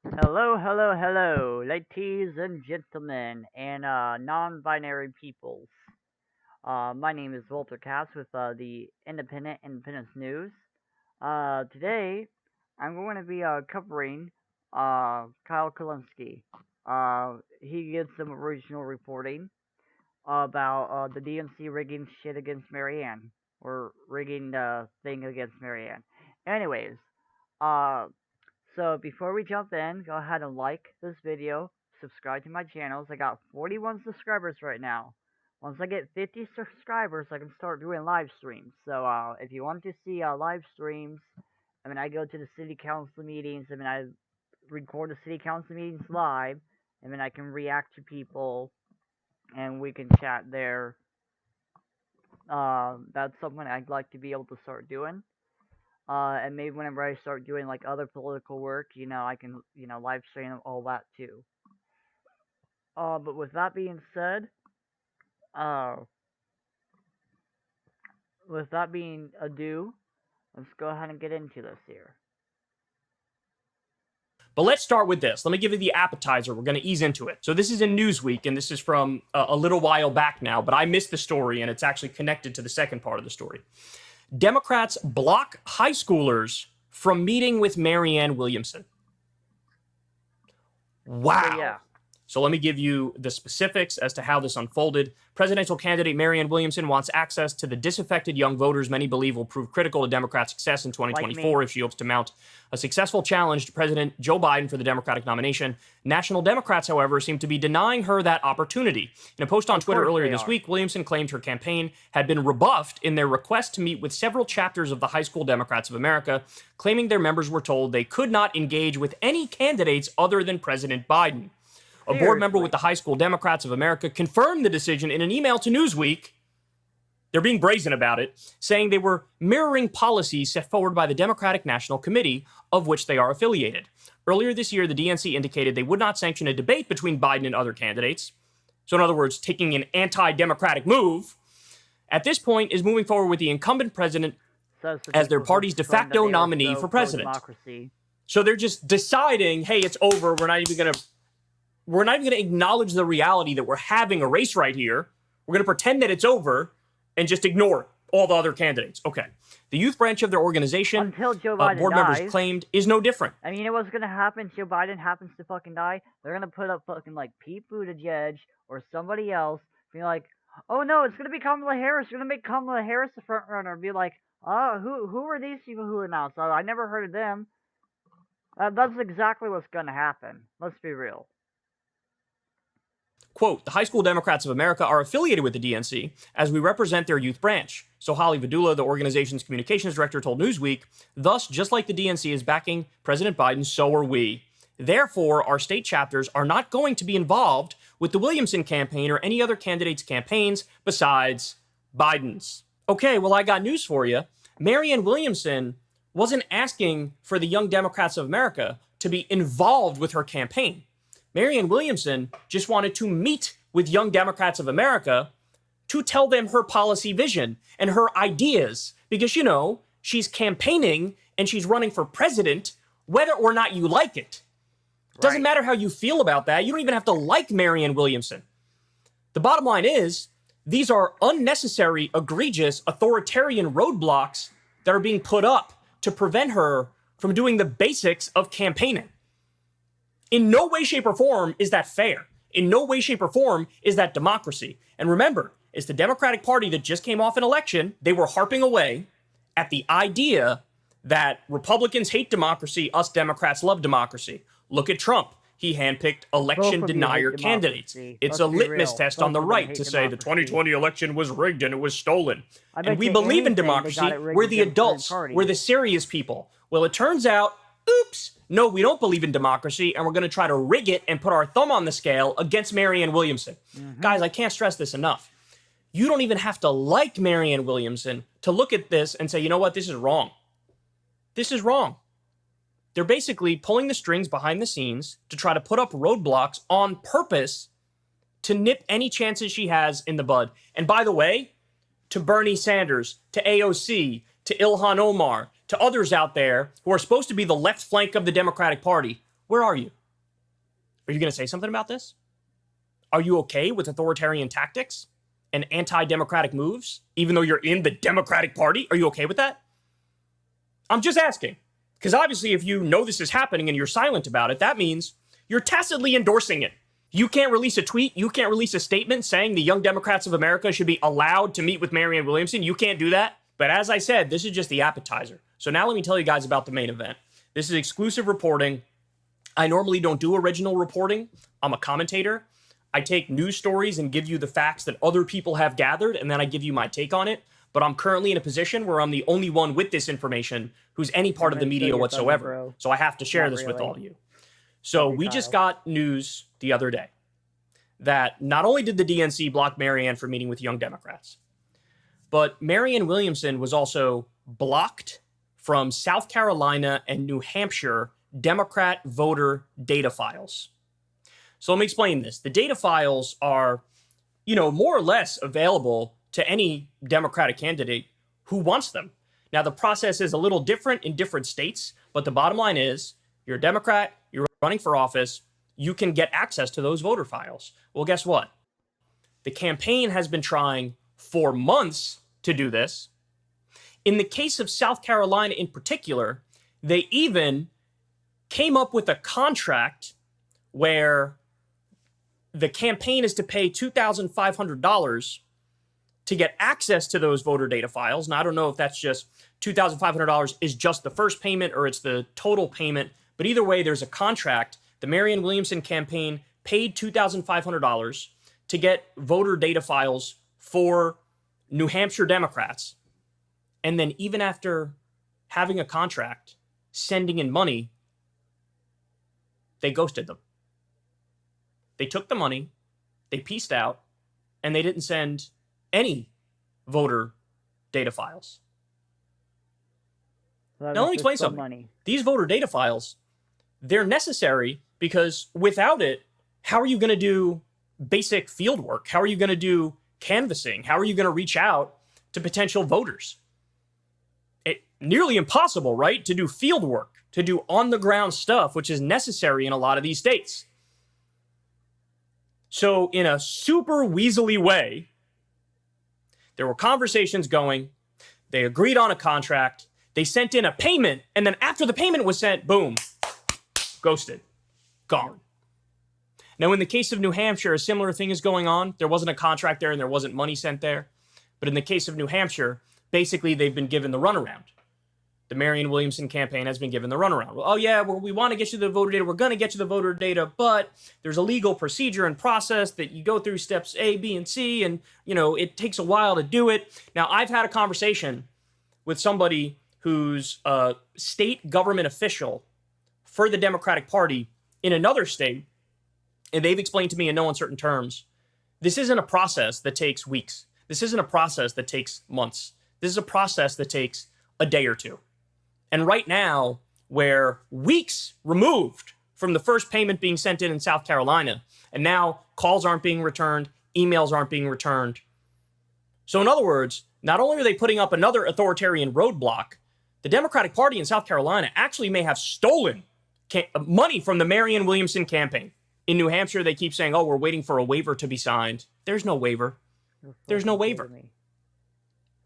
Hello, hello, hello, ladies and gentlemen, and non-binary peoples. My name is Walter Cass with the Independence News. Today, I'm going to be covering Kyle Kulinski. He gives some original reporting about the DNC rigging shit against Marianne, or rigging the thing against Marianne. Anyways, uh, so before we jump in, go ahead and like this video, subscribe to my channels. I got 41 subscribers right now. Once I get 50 subscribers, I can start doing live streams. So if you want to see live streams, I go to the city council meetings. I record the city council meetings live. I can react to people, and we can chat there. That's something I'd like to be able to start doing. And maybe whenever I start doing like other political work, I can, live stream all that too. But with that being said, uh, with that being ado, let's go ahead and get into this here. But let's start with this. Let me give you the appetizer. We're going to ease into it. So this is in Newsweek, and this is from a little while back now, but I missed the story, and it's actually connected to the second part of the story. Democrats block high schoolers from meeting with Marianne Williamson. Wow. So, yeah. So let me give you the specifics as to how this unfolded. Presidential candidate Marianne Williamson wants access to the disaffected young voters many believe will prove critical to Democrat success in 2024 if she hopes to mount a successful challenge to President Joe Biden for the Democratic nomination. National Democrats, however, seem to be denying her that opportunity. In a post on Twitter earlier this week, Williamson claimed her campaign had been rebuffed in their request to meet with several chapters of the High School Democrats of America, claiming their members were told they could not engage with any candidates other than President Biden. A board member with the High School Democrats of America confirmed the decision in an email to Newsweek. They're being brazen about it, saying they were mirroring policies set forward by the Democratic National Committee, of which they are affiliated. Earlier this year, the DNC indicated they would not sanction a debate between Biden and other candidates. So, in other words, taking an anti-democratic move. At this point, is moving forward with the incumbent president as their party's de facto nominee for president. So they're just deciding, hey, it's over. We're not even going to acknowledge the reality that we're having a race right here. We're going to pretend that it's over and just ignore all the other candidates. Okay. The youth branch of their organization, until Joe Biden board dies, members claimed, is no different. You know what's going to happen? Joe Biden happens to fucking die. They're going to put up fucking like Pete Buttigieg or somebody else, being like, oh no, it's going to be Kamala Harris. You're going to make Kamala Harris the front runner. Be like, oh, who are these people who announced? Oh, I never heard of them. That's exactly what's going to happen. Let's be real. Quote, the High School Democrats of America are affiliated with the DNC as we represent their youth branch. So Holly Vidula, the organization's communications director, told Newsweek, thus, just like the DNC is backing President Biden, so are we. Therefore, our state chapters are not going to be involved with the Williamson campaign or any other candidate's campaigns besides Biden's. Okay, well, I got news for you. Marianne Williamson wasn't asking for the Young Democrats of America to be involved with her campaign. Marianne Williamson just wanted to meet with Young Democrats of America to tell them her policy vision and her ideas because, you know, she's campaigning and she's running for president whether or not you like it. Doesn't matter how you feel about that. You don't even have to like Marianne Williamson. The bottom line is these are unnecessary, egregious, authoritarian roadblocks that are being put up to prevent her from doing the basics of campaigning. In no way, shape, or form is that fair. In no way, shape, or form is that democracy. And remember, it's the Democratic Party that just came off an election. They were harping away at the idea that Republicans hate democracy, us Democrats love democracy. Look at Trump. He handpicked election denier candidates. It's a litmus test on the right to say the 2020 election was rigged and it was stolen. And we believe in democracy. We're the adults. We're the serious people. Well, it turns out, oops, no, we don't believe in democracy, and we're going to try to rig it and put our thumb on the scale against Marianne Williamson. Guys, I can't stress this enough. You don't even have to like Marianne Williamson to look at this and say, you know what, this is wrong. This is wrong. They're basically pulling the strings behind the scenes to try to put up roadblocks on purpose to nip any chances she has in the bud. And by the way, to Bernie Sanders, to AOC, to Ilhan Omar, to others out there who are supposed to be the left flank of the Democratic Party, Where are you? Are you going to say something about this? Are you okay with authoritarian tactics and anti-democratic moves, even though you're in the Democratic Party? Are you okay with that? I'm just asking. Because obviously, if you know this is happening and you're silent about it, that means you're tacitly endorsing it. You can't release a tweet. You can't release a statement saying the Young Democrats of America should be allowed to meet with Marianne Williamson. You can't do that. But as I said, this is just the appetizer. So now let me tell you guys about the main event. This is exclusive reporting. I normally don't do original reporting. I'm a commentator. I take news stories and give you the facts that other people have gathered, and then I give you my take on it. But I'm currently in a position where I'm the only one with this information who's any part of the media whatsoever. So I have to share this with all of you. So we just got news the other day that not only did the DNC block Marianne from meeting with Young Democrats, but Marianne Williamson was also blocked from South Carolina and New Hampshire Democrat voter data files. So let me explain this. The data files are, more or less available to any Democratic candidate who wants them. Now, the process is a little different in different states, but the bottom line is you're a Democrat, you're running for office, you can get access to those voter files. Well, guess what? The campaign has been trying for months to do this. In the case of South Carolina in particular, they even came up with a contract where the campaign is to pay $2,500 to get access to those voter data files. Now, I don't know if that's just $2,500 is just the first payment or it's the total payment, but either way, there's a contract. The Marianne Williamson campaign paid $2,500 to get voter data files for New Hampshire Democrats. And then even after having a contract, sending in money, they ghosted them. They took the money, they pieced out, and they didn't send any voter data files. Now, let me explain something. These voter data files, they're necessary because without it, how are you going to do basic field work? How are you going to do canvassing? How are you going to reach out to potential voters? It's nearly impossible, right? To do field work, to do on-the-ground stuff, which is necessary in a lot of these states. So in a super weaselly way, there were conversations going, they agreed on a contract, they sent in a payment, and then after the payment was sent, boom, ghosted, gone. Now, in the case of New Hampshire, a similar thing is going on. There wasn't a contract there and there wasn't money sent there. But in the case of New Hampshire, basically they've been given the runaround. The Marianne Williamson campaign has been given the runaround. Well, oh yeah, well, we want to get you the voter data. We're going to get you the voter data, but there's a legal procedure and process that you go through steps A, B, and C, and it takes a while to do it. Now, I've had a conversation with somebody who's a state government official for the Democratic Party in another state, and they've explained to me in no uncertain terms, this isn't a process that takes weeks. This isn't a process that takes months. This is a process that takes a day or two. And right now, we're weeks removed from the first payment being sent in South Carolina, and now calls aren't being returned, emails aren't being returned. So in other words, not only are they putting up another authoritarian roadblock, the Democratic Party in South Carolina actually may have stolen money from the Marianne Williamson campaign. In New Hampshire, they keep saying, oh, we're waiting for a waiver to be signed. There's no waiver. There's no waiver.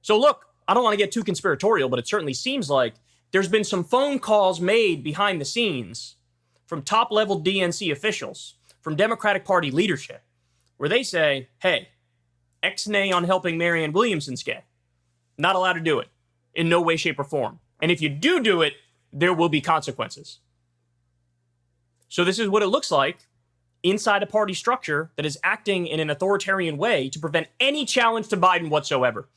So look, I don't want to get too conspiratorial, but it certainly seems like there's been some phone calls made behind the scenes from top-level DNC officials, from Democratic Party leadership, where they say, hey, X-nay on helping Marianne Williamson scam. Not allowed to do it in no way, shape, or form. And if you do it, there will be consequences. So this is what it looks like inside a party structure that is acting in an authoritarian way to prevent any challenge to Biden whatsoever.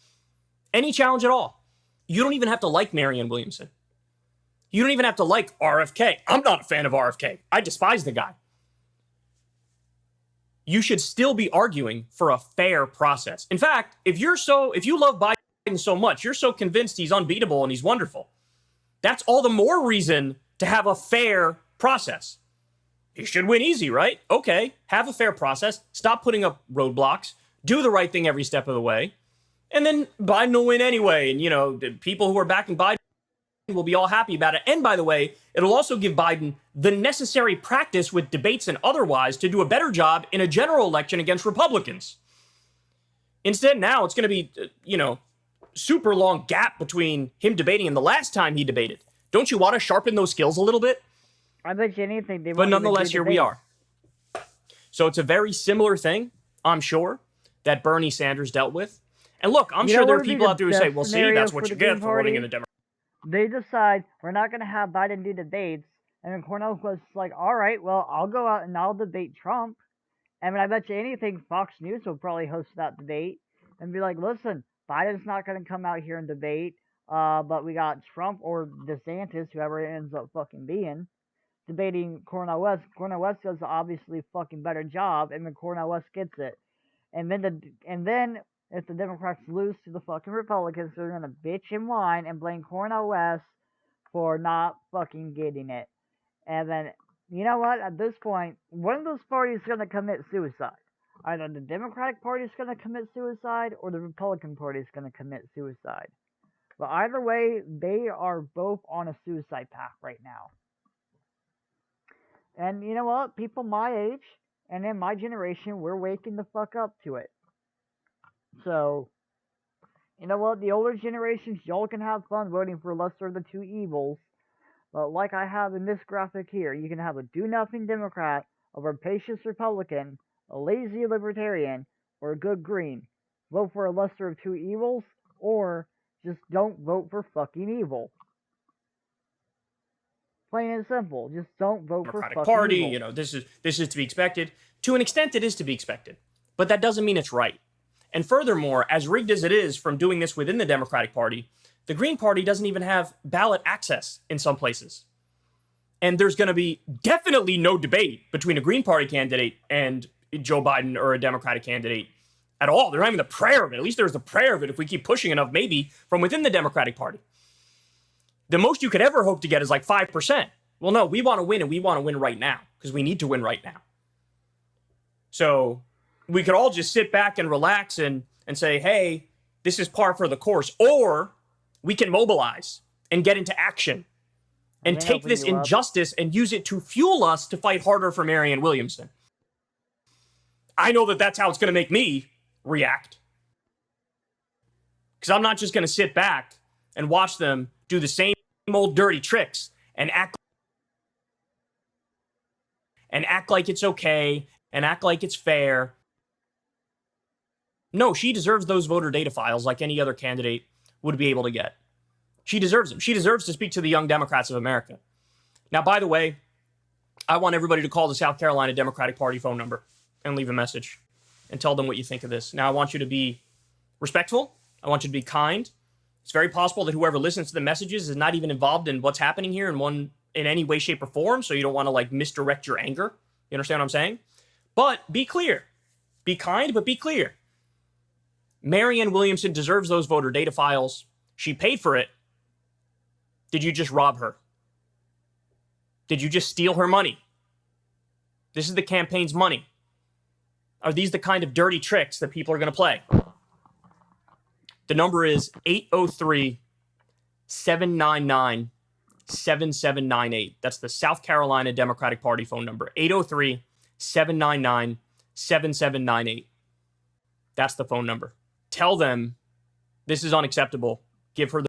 Any challenge at all. You don't even have to like Marianne Williamson. You don't even have to like RFK. I'm not a fan of RFK. I despise the guy. You should still be arguing for a fair process. In fact, if you love Biden so much, you're so convinced he's unbeatable and he's wonderful, that's all the more reason to have a fair process. He should win easy, right? Okay, have a fair process. Stop putting up roadblocks. Do the right thing every step of the way. And then Biden will win anyway. And, the people who are backing Biden will be all happy about it. And by the way, it'll also give Biden the necessary practice with debates and otherwise to do a better job in a general election against Republicans. Instead, now it's going to be, super long gap between him debating and the last time he debated. Don't you want to sharpen those skills a little bit? I bet you anything they won't. But nonetheless, even do here we are. So it's a very similar thing, I'm sure, that Bernie Sanders dealt with. And look, I'm sure there are people out there who say, well, see, that's what you get for voting in the Democrat. They decide we're not going to have Biden do debates, and then Cornel was like, all right, well, I'll go out and I'll debate Trump. And I bet you anything, Fox News will probably host that debate and be like, listen, Biden's not going to come out here and debate, but we got Trump or DeSantis, whoever it ends up fucking being, debating Cornel West. Cornel West does obviously a fucking better job, and then Cornel West gets it. And then if the Democrats lose to the fucking Republicans, they're gonna bitch and whine and blame Cornel West for not fucking getting it. And then, you know what? At this point, one of those parties is gonna commit suicide. Either the Democratic Party is gonna commit suicide, or the Republican Party is gonna commit suicide. But either way, they are both on a suicide path right now. And you know what? People my age and in my generation, we're waking the fuck up to it. So, you know what? The older generations, y'all can have fun voting for lesser of the two evils. But like I have in this graphic here, you can have a do-nothing Democrat, a rapacious Republican, a lazy Libertarian, or a good Green. Vote for a lesser of two evils, or just don't vote for fucking evil. Plain and simple. Just don't vote for fucking Party, evil. This is to be expected. To an extent, it is to be expected. But that doesn't mean it's right. And furthermore, as rigged as it is from doing this within the Democratic Party, the Green Party doesn't even have ballot access in some places. And there's going to be definitely no debate between a Green Party candidate and Joe Biden or a Democratic candidate at all. There's not even the prayer of it. At least there's the prayer of it if we keep pushing enough, maybe, from within the Democratic Party. The most you could ever hope to get is like 5%. Well, no, we want to win, and we want to win right now because we need to win right now. So we could all just sit back and relax and say, hey, this is par for the course. Or we can mobilize and get into action and take this injustice and use it to fuel us to fight harder for Marianne Williamson. I know that that's how it's going to make me react. Because I'm not just going to sit back and watch them do the same old dirty tricks and act like it's okay and act like it's fair. No, she deserves those voter data files like any other candidate would be able to get. She deserves them. She deserves to speak to the young Democrats of America. Now, by the way, I want everybody to call the South Carolina Democratic Party phone number and leave a message and tell them what you think of this. Now, I want you to be respectful. I want you to be kind. It's very possible that whoever listens to the messages is not even involved in what's happening here in any way, shape, or form, so you don't want to misdirect your anger. You understand what I'm saying? But be clear. Be kind, but be clear. Marianne Williamson deserves those voter data files. She paid for it. Did you just rob her? Did you just steal her money? This is the campaign's money. Are these the kind of dirty tricks that people are going to play? The number is 803-799-7798. That's the South Carolina Democratic Party phone number. 803-799-7798. That's the phone number. Tell them this is unacceptable. Give her the...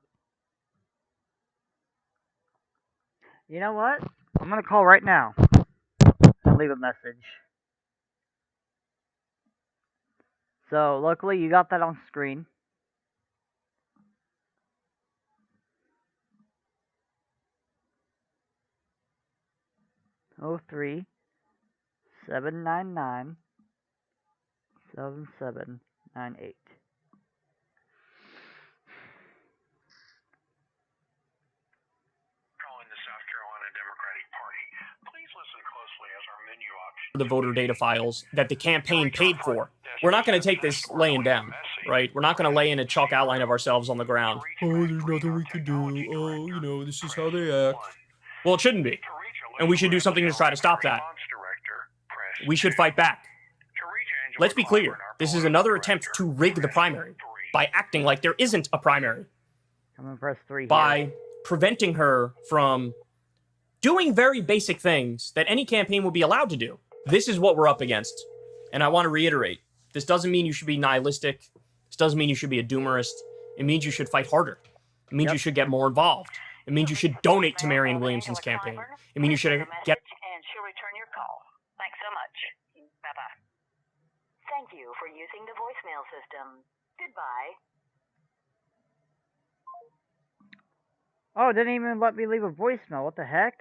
You know what? I'm going to call right now and leave a message. So, luckily, you got that on screen. Oh 3-799-7798. The voter data files that the campaign paid for. We're not going to take this laying down, right? We're not going to lay in a chalk outline of ourselves on the ground. Oh, there's nothing we can do. Oh, this is how they act. Well, it shouldn't be. And we should do something to try to stop that. We should fight back. Let's be clear. This is another attempt to rig the primary by acting like there isn't a primary. I'm gonna press 3 by here. preventing her from doing very basic things that any campaign would be allowed to do. This is what we're up against. And I want to reiterate, this doesn't mean you should be nihilistic. This doesn't mean you should be a doomerist. It means you should fight harder. It means you should get more involved. It means you should donate to Marianne Williamson's campaign. It means you should get... And she'll return your call. Thanks so much. Bye-bye. Thank you for using the voicemail system. Goodbye. Oh, it didn't even let me leave a voicemail. What the heck?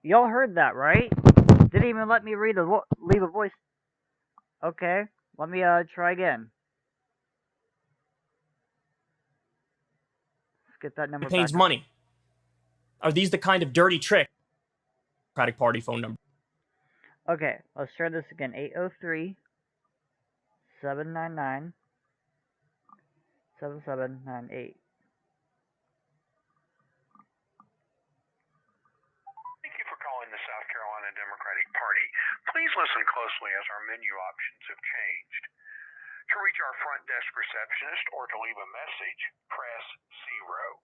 Y'all heard that, right? Didn't even let me leave a voice. Okay, let me try again. Let's get that number campaign's back. Money. Are these the kind of dirty trick? Democratic Party phone number. Okay, let's try this again. 803-799-7798. The South Carolina Democratic Party. Please listen closely as our menu options have changed. To reach our front desk receptionist or to leave a message, press 0.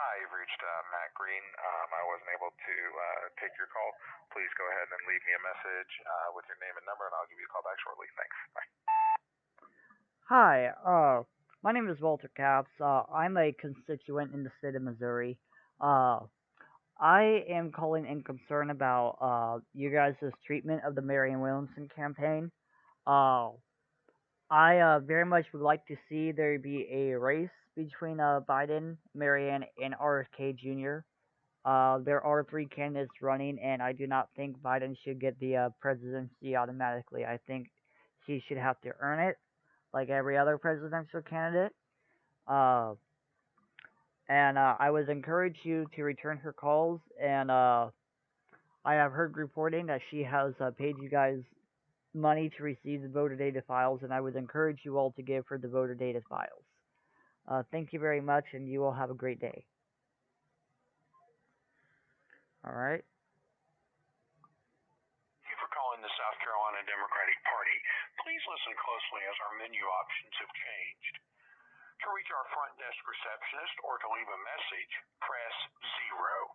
Hi, you've reached Matt Green. I wasn't able to take your call. Please go ahead and leave me a message with your name and number, and I'll give you a call back shortly. Thanks. Bye. Hi, my name is Walter Capps. I'm a constituent in the state of Missouri. I am calling in concern about you guys' treatment of the Marianne Williamson campaign. I very much would like to see there be a race between Biden, Marianne, and RFK Jr. There are 3 candidates running, and I do not think Biden should get the presidency automatically. I think she should have to earn it, like every other presidential candidate. And I would encourage you to return her calls, and I have heard reporting that she has paid you guys money to receive the voter data files, and I would encourage you all to give her the voter data files. Thank you very much, and you all have a great day. All right. Thank you for calling the South Carolina Democratic Party. Please listen closely as our menu options have changed. To reach our front desk receptionist or to leave a message, press 0.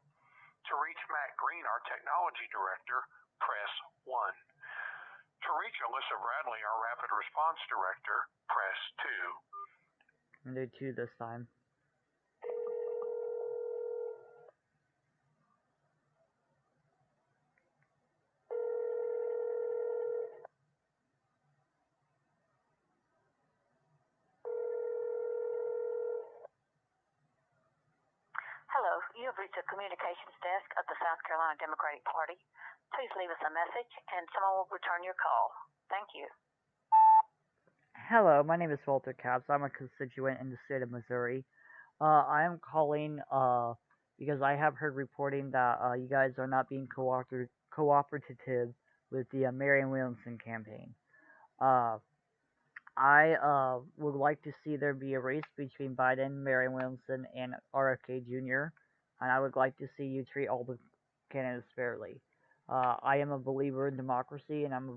To reach Matt Green, our technology director, press 1. To reach Alyssa Bradley, our rapid response director, press 2. I'm going to do 2 this time. Hello, you have reached the communications desk of the South Carolina Democratic Party. Please leave us a message, and someone will return your call. Thank you. Hello, my name is Walter Capps. I'm a constituent in the state of Missouri. I am calling because I have heard reporting that you guys are not being cooperative with the Marianne Williamson campaign. I would like to see there be a race between Biden, Marianne Williamson, and RFK Jr., and I would like to see you treat all the candidates fairly. I am a believer in democracy, and I'm a